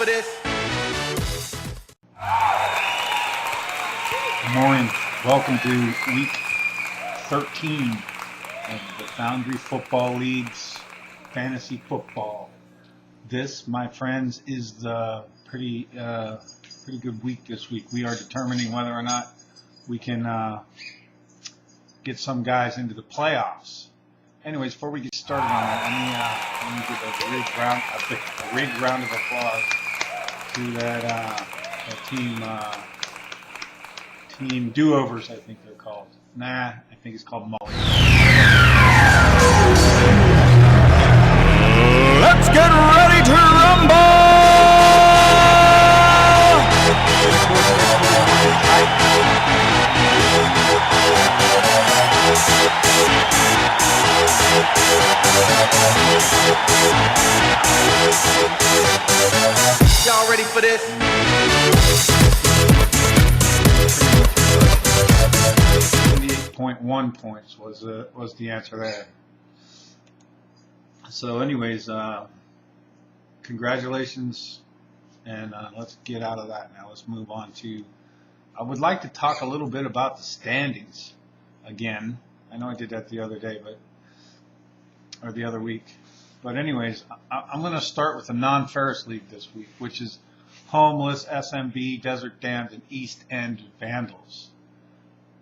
for this? Good morning. Welcome to week 13 of the Foundry Football League's fantasy football. This, my friends, is the pretty good week this week. We are determining whether or not we can get some guys into the playoffs. Anyways, before we get started on that, let me give a big round of applause to that team do-overs, I think they're called. Nah, I think it's called Molly. Let's get ready to rumble! Y'all ready for this? 78.1 points was the answer there. So anyways, congratulations, and let's get out of that now. Let's move on to, I would like to talk a little bit about the standings again. I know I did that the other day, or the other week. But anyways, I'm going to start with the non-Ferris League this week, which is Homeless, SMB, Desert Damned, and East End Vandals.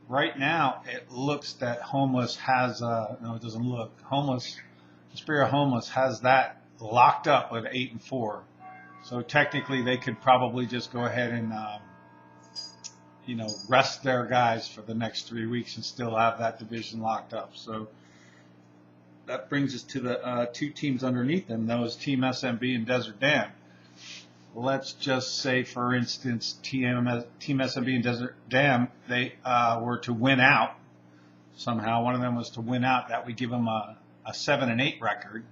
Right now, it looks that Homeless has, no, it doesn't look. Spirit Homeless has that locked up with 8-4. So technically, they could probably just go ahead and, rest their guys for the next 3 weeks and still have that division locked up. So that brings us to the two teams underneath them, those Team SMB and Desert Dam. Let's just say, for instance, Team SMB and Desert Dam, they were to win out somehow. One of them was to win out. That would give them a 7-8 record,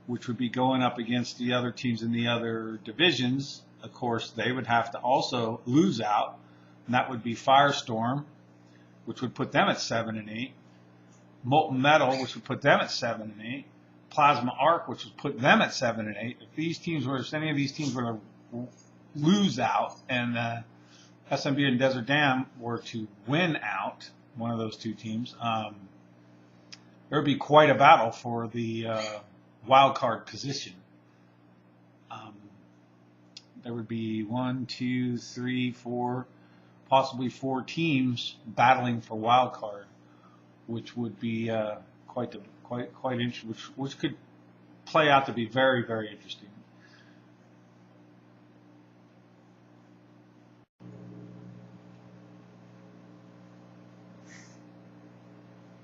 which would be going up against the other teams in the other divisions. Of course, they would have to also lose out, and that would be Firestorm, which would put them at 7-8. Molten Metal, which would put them at 7-8. Plasma Arc, which would put them at 7-8. If any of these teams were to lose out, and SMB and Desert Dam were to win out, one of those two teams, there would be quite a battle for the wild card position. There would be 1, 2, 3, 4, possibly 4 teams battling for wild card, which would be quite interesting, which could play out to be very, very interesting.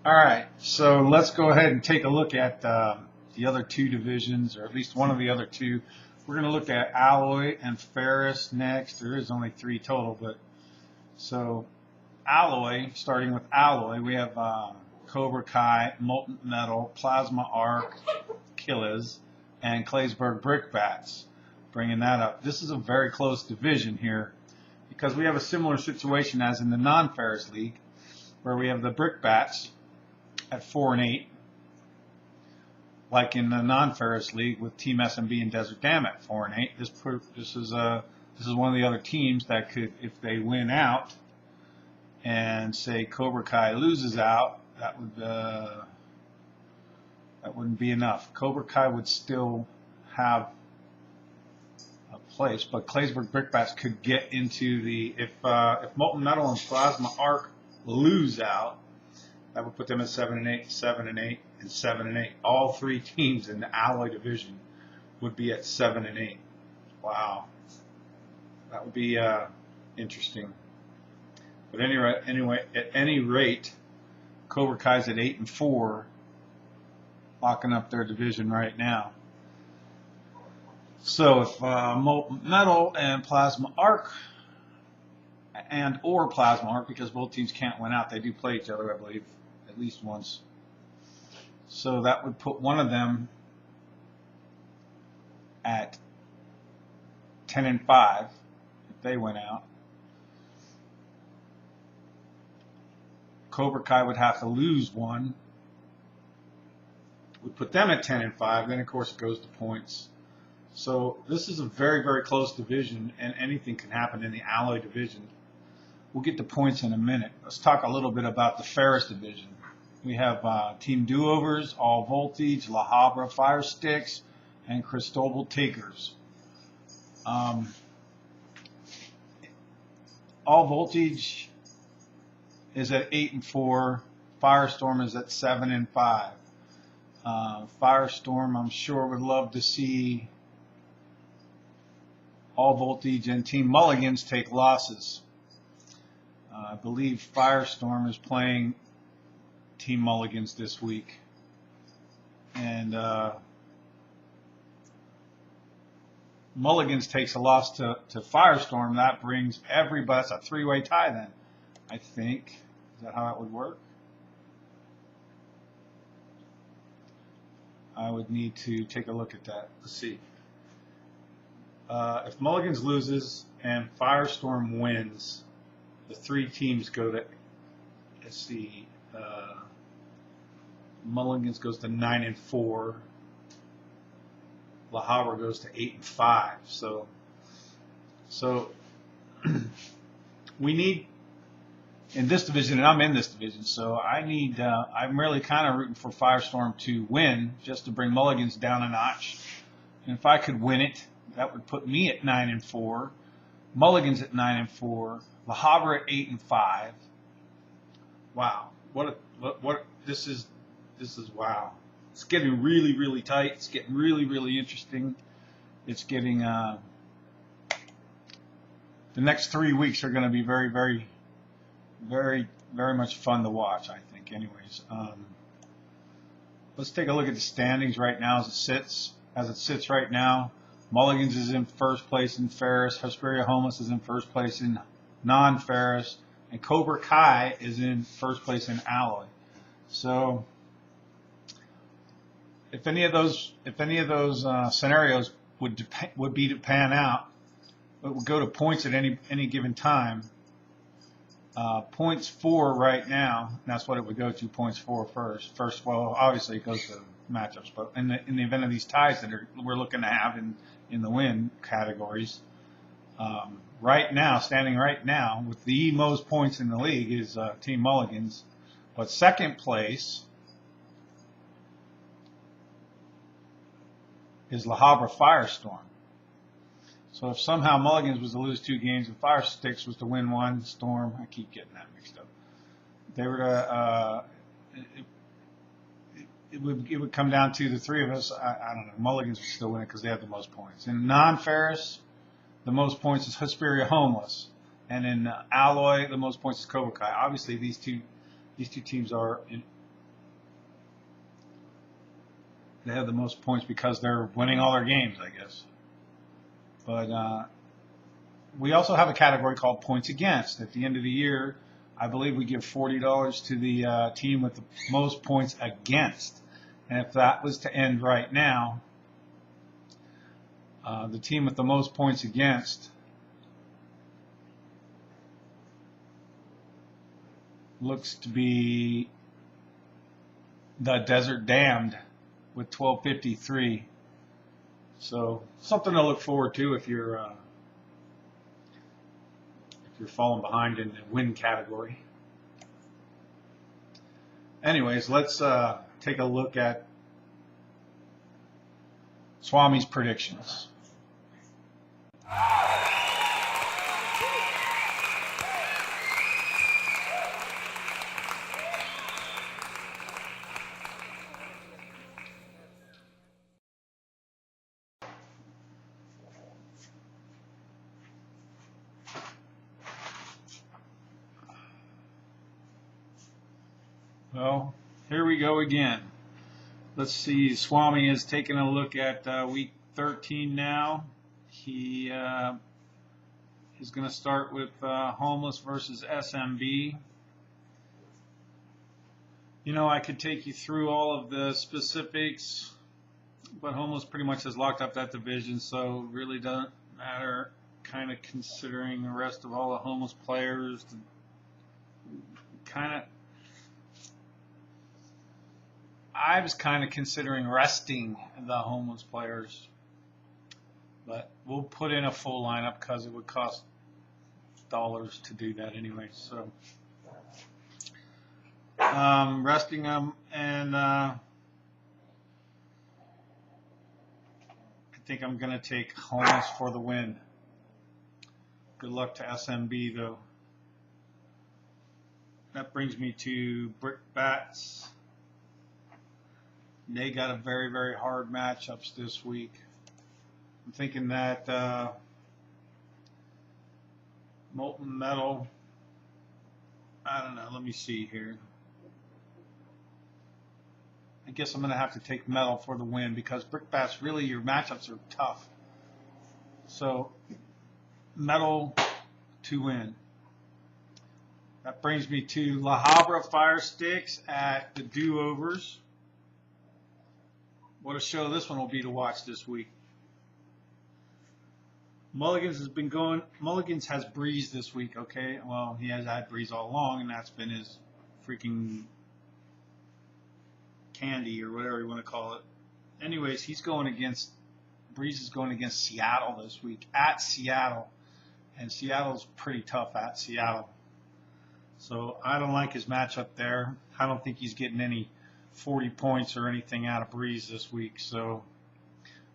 All right, so let's go ahead and take a look at the other two divisions, or at least one of the other two. We're going to look at Alloy and Ferris next. There is only 3 total, but so Alloy, starting with Alloy, we have Cobra Kai, Molten Metal, Plasma Arc, Killers, and Claysburg Brickbats. Bringing that up. This is a very close division here because we have a similar situation as in the non-Ferris League, where we have the Brickbats at 4-8, like in the non-Ferris League with Team SMB and Desert Dam at 4-8. This is one of the other teams that could, if they win out, and say Cobra Kai loses out, that wouldn't be enough. Cobra Kai would still have a place, but Claysburg Brickbats could get into the, if Molten Metal and Plasma Arc lose out, that would put them at 7-8, 7-8, and 7-8. All 3 teams in the Alloy division would be at 7-8. Wow, that would be interesting. But anyway, at any rate, Cobra Kai's at 8-4, locking up their division right now. So if Molten Metal and Plasma Arc, or Plasma Arc, because both teams can't win out, they do play each other, I believe, at least once. So that would put one of them at 10-5 if they went out. Cobra Kai would have to lose one, would put them at 10-5. Then, of course, it goes to points. So this is a very, very close division, and anything can happen in the alloy division. We'll get to points in a minute. Let's talk a little bit about the ferrous division. We have Team Do-Overs, All Voltage, La Habra Fire Sticks, and Cristobal Takers. All Voltage is at 8-4. Firestorm is at 7-5. Firestorm, I'm sure, would love to see All Voltage and Team Mulligans take losses. I believe Firestorm is playing Team Mulligans this week. And Mulligans takes a loss to Firestorm. That brings everybody. That's a three-way tie then, I think. Is that how that would work? I would need to take a look at that. Let's see. If Mulligans loses and Firestorm wins, the three teams go to, let's see, Mulligans goes to 9-4. La Habra goes to 8-5. So we need in this division, and I'm in this division, so I need. I'm really kind of rooting for Firestorm to win, just to bring Mulligans down a notch. And if I could win it, that would put me at 9-4, Mulligans at 9-4, La Habra at 8-5. Wow, what this is wow. It's getting really, really tight. It's getting really, really interesting. It's getting the next 3 weeks are going to be very, very, very, very much fun to watch, I think. Anyways, let's take a look at the standings right now as it sits. As it sits right now, Mulligans is in first place in ferrous. Hesperia Homeless is in first place in non-ferrous, and Cobra Kai is in first place in alloy. So, if any of those scenarios would be to pan out, it would go to points at any given time. Points 4 right now. That's what it would go to. Points 4 first. First, well, obviously it goes to matchups, but in the event of these ties that we're looking to have in the win categories, right now, standing right now with the most points in the league is Team Mulligans, but second place is La Habra Firestorm. So if somehow Mulligans was to lose 2 games and Fire Sticks was to win 1, Storm, I keep getting that mixed up. They were to, it would come down to the three of us. I don't know. Mulligans would still win it because they have the most points. In non-ferrous, the most points is Hesperia Homeless, and in alloy, the most points is Cobra Kai. Obviously, these two teams are they have the most points because they're winning all their games, I guess. But we also have a category called points against. At the end of the year, I believe we give $40 to the team with the most points against. And if that was to end right now, the team with the most points against looks to be the Desert Damned with 1253. So something to look forward to if you're falling behind in the win category. Anyways, let's take a look at Swami's predictions. Well, here we go again. Let's see. Swami is taking a look at week 13 now. He is going to start with Homeless versus SMB. You know, I could take you through all of the specifics, but Homeless pretty much has locked up that division, so it really doesn't matter. Kind of considering the rest of all the Homeless players, I was kind of considering resting the Homeless players. But we'll put in a full lineup because it would cost dollars to do that anyway. So resting them, and I think I'm going to take Holmes for the win. Good luck to SMB though. That brings me to Brickbats. They got a very, very hard matchups this week. I'm thinking that Molten Metal, I don't know, let me see here. I guess I'm going to have to take Metal for the win because Brickbats, really your matchups are tough. So Metal to win. That brings me to La Habra Fire Sticks at the Do-Overs. What a show this one will be to watch this week. Mulligans has Breeze this week, okay? Well, he has had Breeze all along, and that's been his freaking candy or whatever you want to call it. Anyways, Breeze is going against Seattle this week, at Seattle. And Seattle's pretty tough at Seattle. So I don't like his matchup there. I don't think he's getting any 40 points or anything out of Breeze this week. So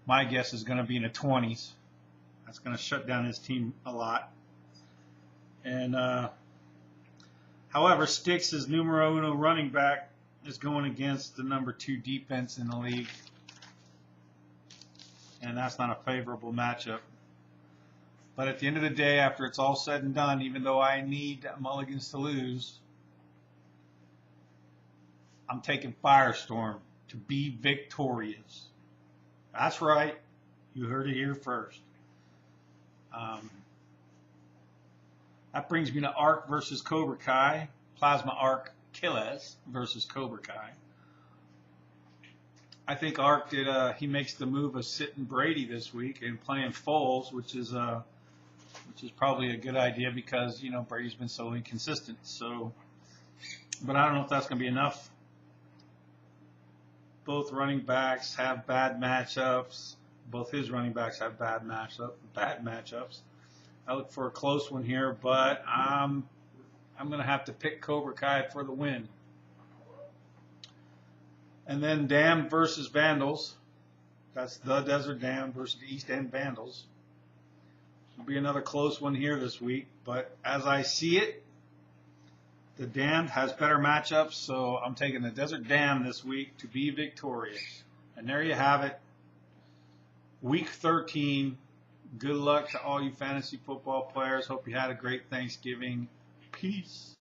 my guess is going to be in the 20s. That's going to shut down his team a lot. And however, Sticks' numero uno running back is going against the number 2 defense in the league. And that's not a favorable matchup. But at the end of the day, after it's all said and done, even though I need Mulligans to lose, I'm taking Firestorm to be victorious. That's right. You heard it here first. That brings me to Arc versus Cobra Kai. Plasma Arc Killers versus Cobra Kai. I think Arc he makes the move of sitting Brady this week and playing Foles, which is probably a good idea because, you know, Brady's been so inconsistent. So, but I don't know if that's going to be enough. Both running backs have bad matchups. Both his running backs have bad matchups. I look for a close one here, but I'm going to have to pick Cobra Kai for the win. And then Dam versus Vandals. That's the Desert Dam versus the East End Vandals. Will be another close one here this week, but as I see it, the Damned has better matchups, so I'm taking the Desert Dam this week to be victorious. And there you have it. Week 13. Good luck to all you fantasy football players. Hope you had a great Thanksgiving. Peace.